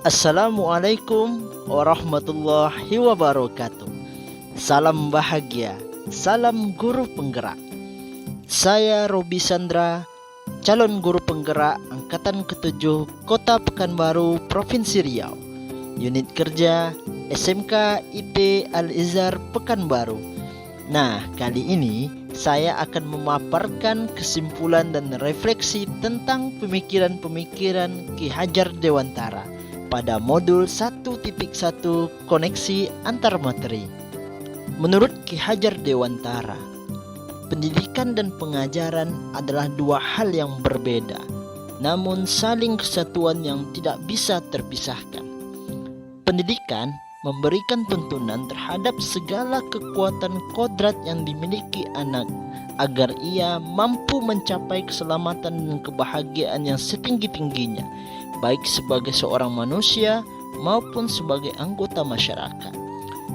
Assalamualaikum warahmatullahi wabarakatuh. Salam bahagia, salam guru penggerak. Saya Robi Sandra, calon guru penggerak Angkatan ke-7 Kota Pekanbaru, Provinsi Riau. Unit kerja SMK IP Al-Izhar Pekanbaru. Nah, kali ini saya akan memaparkan kesimpulan dan refleksi tentang pemikiran-pemikiran Ki Hajar Dewantara pada modul 1.1 koneksi antar materi. Menurut Ki Hajar Dewantara, pendidikan dan pengajaran adalah dua hal yang berbeda, namun saling kesatuan yang tidak bisa terpisahkan. Pendidikan memberikan tuntunan terhadap segala kekuatan kodrat yang dimiliki anak agar ia mampu mencapai keselamatan dan kebahagiaan yang setinggi-tingginya, baik sebagai seorang manusia maupun sebagai anggota masyarakat.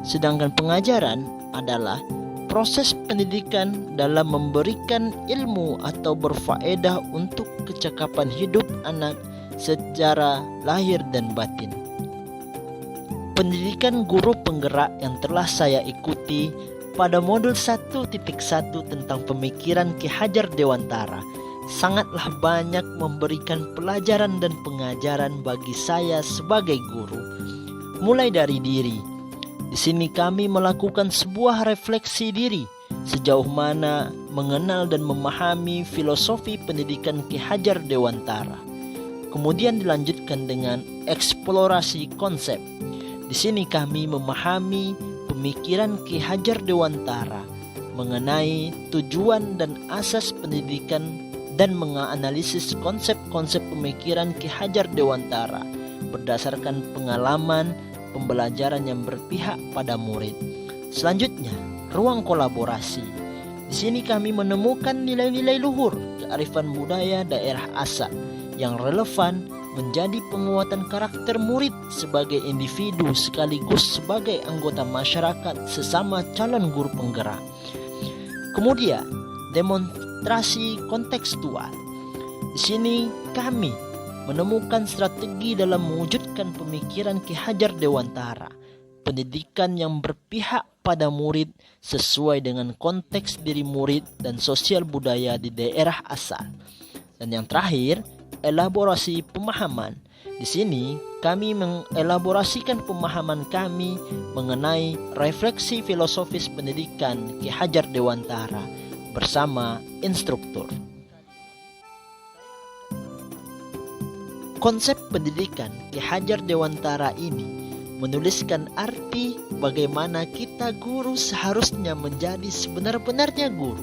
Sedangkan pengajaran adalah proses pendidikan dalam memberikan ilmu atau berfaedah untuk kecakapan hidup anak secara lahir dan batin. Pendidikan guru penggerak yang telah saya ikuti pada modul 1.1 tentang pemikiran Ki Hajar Dewantara sangatlah banyak memberikan pelajaran dan pengajaran bagi saya sebagai guru. Mulai dari diri. Di sini kami melakukan sebuah refleksi diri sejauh mana mengenal dan memahami filosofi pendidikan Ki Hajar Dewantara. Kemudian dilanjutkan dengan eksplorasi konsep. Di sini kami memahami pemikiran Ki Hajar Dewantara mengenai tujuan dan asas pendidikan dan menganalisis konsep-konsep pemikiran Ki Hajar Dewantara berdasarkan pengalaman pembelajaran yang berpihak pada murid. Selanjutnya, ruang kolaborasi. Di sini kami menemukan nilai-nilai luhur kearifan budaya daerah asal yang relevan menjadi penguatan karakter murid sebagai individu sekaligus sebagai anggota masyarakat sesama calon guru penggerak. Kemudian, demonstrasi kontekstual. Di sini kami menemukan strategi dalam mewujudkan pemikiran Ki Hajar Dewantara, pendidikan yang berpihak pada murid sesuai dengan konteks diri murid dan sosial budaya di daerah asal. Dan yang terakhir, elaborasi pemahaman. Di sini kami mengelaborasikan pemahaman kami mengenai refleksi filosofis pendidikan Ki Hajar Dewantara bersama instruktur. Konsep pendidikan Ki Hajar Dewantara ini menuliskan arti bagaimana kita guru seharusnya menjadi sebenar-benarnya guru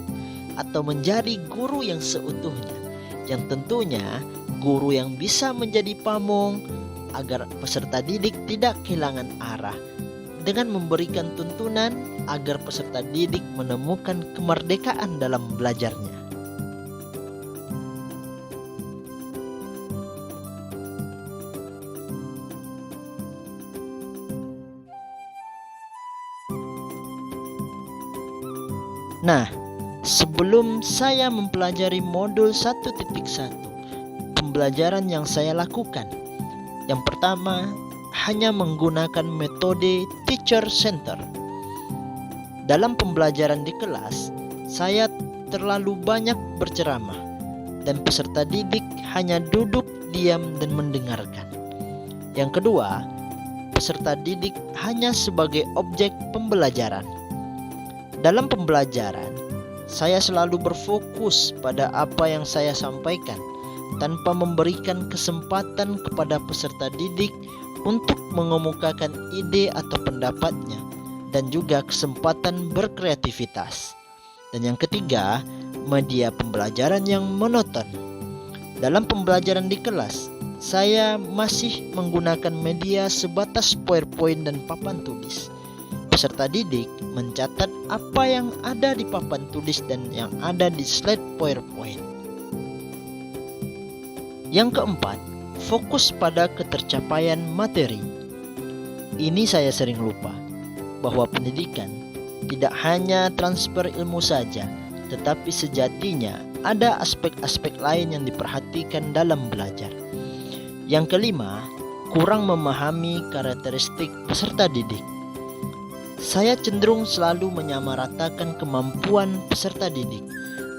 atau menjadi guru yang seutuhnya, yang tentunya guru yang bisa menjadi pamong agar peserta didik tidak kehilangan arah dengan memberikan tuntunan agar peserta didik menemukan kemerdekaan dalam belajarnya. Nah, sebelum saya mempelajari modul 1.1, pembelajaran yang saya lakukan, yang pertama hanya menggunakan metode teacher center. Dalam pembelajaran di kelas, saya terlalu banyak berceramah dan peserta didik hanya duduk diam dan mendengarkan. Yang kedua, peserta didik hanya sebagai objek pembelajaran. Dalam pembelajaran, saya selalu berfokus pada apa yang saya sampaikan tanpa memberikan kesempatan kepada peserta didik untuk mengemukakan ide atau pendapatnya dan juga kesempatan berkreativitas. Dan yang ketiga, media pembelajaran yang monoton. Dalam pembelajaran di kelas, saya masih menggunakan media sebatas PowerPoint dan papan tulis. Peserta didik mencatat apa yang ada di papan tulis dan yang ada di slide PowerPoint. Yang keempat, fokus pada ketercapaian materi. Ini saya sering lupa, bahwa pendidikan tidak hanya transfer ilmu saja, tetapi sejatinya ada aspek-aspek lain yang diperhatikan dalam belajar. Yang kelima, kurang memahami karakteristik peserta didik. Saya cenderung selalu menyamaratakan kemampuan peserta didik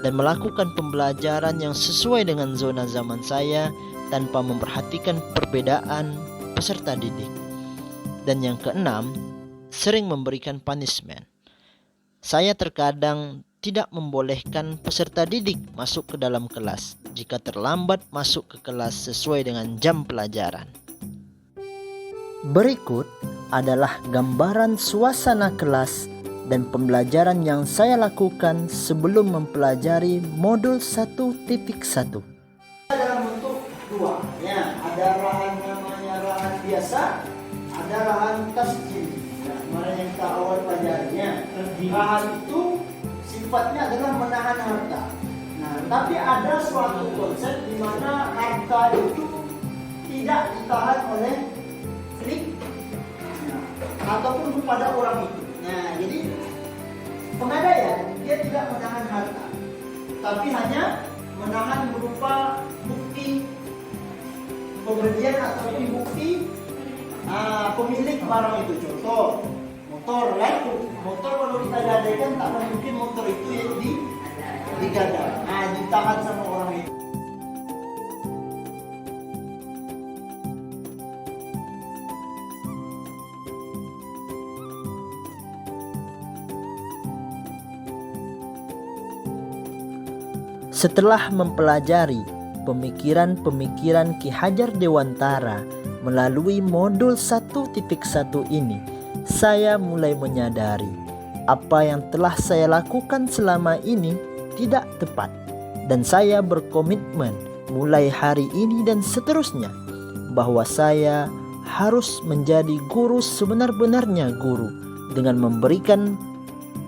dan melakukan pembelajaran yang sesuai dengan zona zaman saya tanpa memperhatikan perbedaan peserta didik. Dan yang keenam, sering memberikan punishment. Saya terkadang tidak membolehkan peserta didik masuk ke dalam kelas jika terlambat masuk ke kelas sesuai dengan jam pelajaran. Berikut adalah gambaran suasana kelas dan pembelajaran yang saya lakukan sebelum mempelajari modul 1.1. Dalam bentuk dua, ya, ada rahan namanya rahan biasa, ada rahan tasjil. Mana yang kita awal pelajarinya. Rahan itu sifatnya adalah menahan harta. Nah, tapi ada suatu konsep di mana harta itu tidak ditahan oleh klik ataupun kepada orang itu. Nah, jadi pengadaian dia tidak menahan harta, tapi hanya menahan berupa bukti pembelian ataupun bukti pemilik barang itu. Contoh motor, motor kalau kita gadaikan tak mungkin motor itu yang digadai. Nah, ditahan sama orang itu. Setelah mempelajari pemikiran-pemikiran Ki Hajar Dewantara melalui modul 1.1 ini, saya mulai menyadari apa yang telah saya lakukan selama ini tidak tepat, dan saya berkomitmen mulai hari ini dan seterusnya bahwa saya harus menjadi guru sebenar-benarnya guru dengan memberikan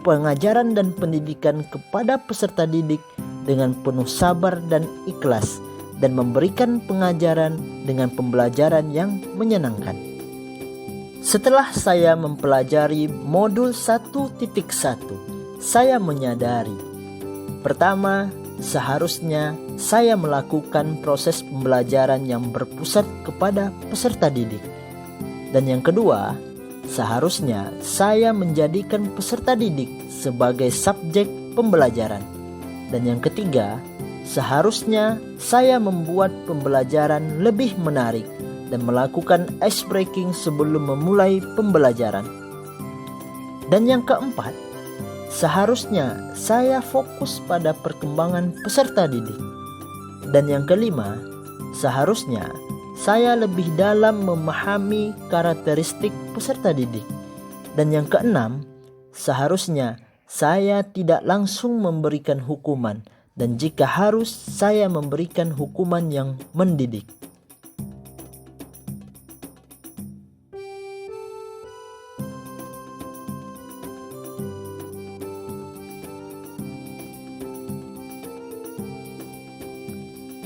pengajaran dan pendidikan kepada peserta didik dengan penuh sabar dan ikhlas, dan memberikan pengajaran dengan pembelajaran yang menyenangkan. Setelah saya mempelajari modul 1.1, saya menyadari, pertama, seharusnya saya melakukan proses pembelajaran yang berpusat kepada peserta didik. Dan yang kedua, seharusnya saya menjadikan peserta didik sebagai subjek pembelajaran. Dan yang ketiga, seharusnya saya membuat pembelajaran lebih menarik dan melakukan ice breaking sebelum memulai pembelajaran. Dan yang keempat, seharusnya saya fokus pada perkembangan peserta didik. Dan yang kelima, seharusnya saya lebih dalam memahami karakteristik peserta didik. Dan yang keenam, seharusnya saya tidak langsung memberikan hukuman, dan jika harus, saya memberikan hukuman yang mendidik.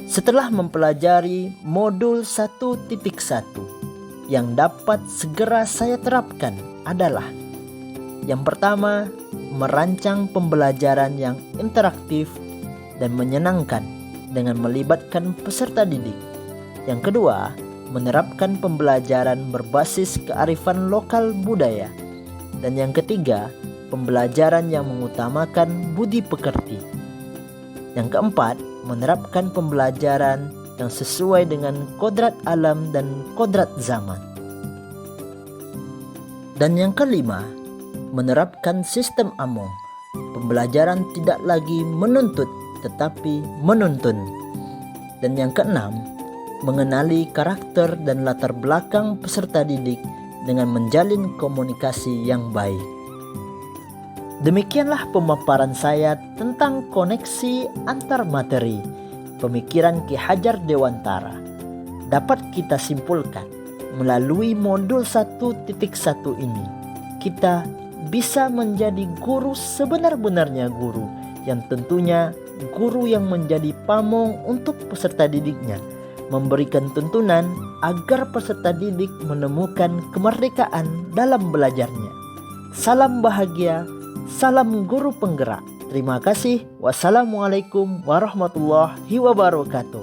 Setelah mempelajari modul 1.1, yang dapat segera saya terapkan adalah: yang pertama, merancang pembelajaran yang interaktif dan menyenangkan dengan melibatkan peserta didik. Yang kedua, menerapkan pembelajaran berbasis kearifan lokal budaya. Dan yang ketiga, pembelajaran yang mengutamakan budi pekerti. Yang keempat, menerapkan pembelajaran yang sesuai dengan kodrat alam dan kodrat zaman. Dan yang kelima, menerapkan sistem Among. Pembelajaran tidak lagi menuntut tetapi menuntun. Dan yang keenam, mengenali karakter dan latar belakang peserta didik dengan menjalin komunikasi yang baik. Demikianlah pemaparan saya tentang koneksi antar materi pemikiran Ki Hajar Dewantara. Dapat kita simpulkan, melalui modul 1.1 ini, kita bisa menjadi guru sebenar-benarnya guru, yang tentunya guru yang menjadi pamong untuk peserta didiknya, memberikan tuntunan agar peserta didik menemukan kemerdekaan dalam belajarnya. Salam bahagia, salam guru penggerak. Terima kasih. Wassalamualaikum warahmatullahi wabarakatuh.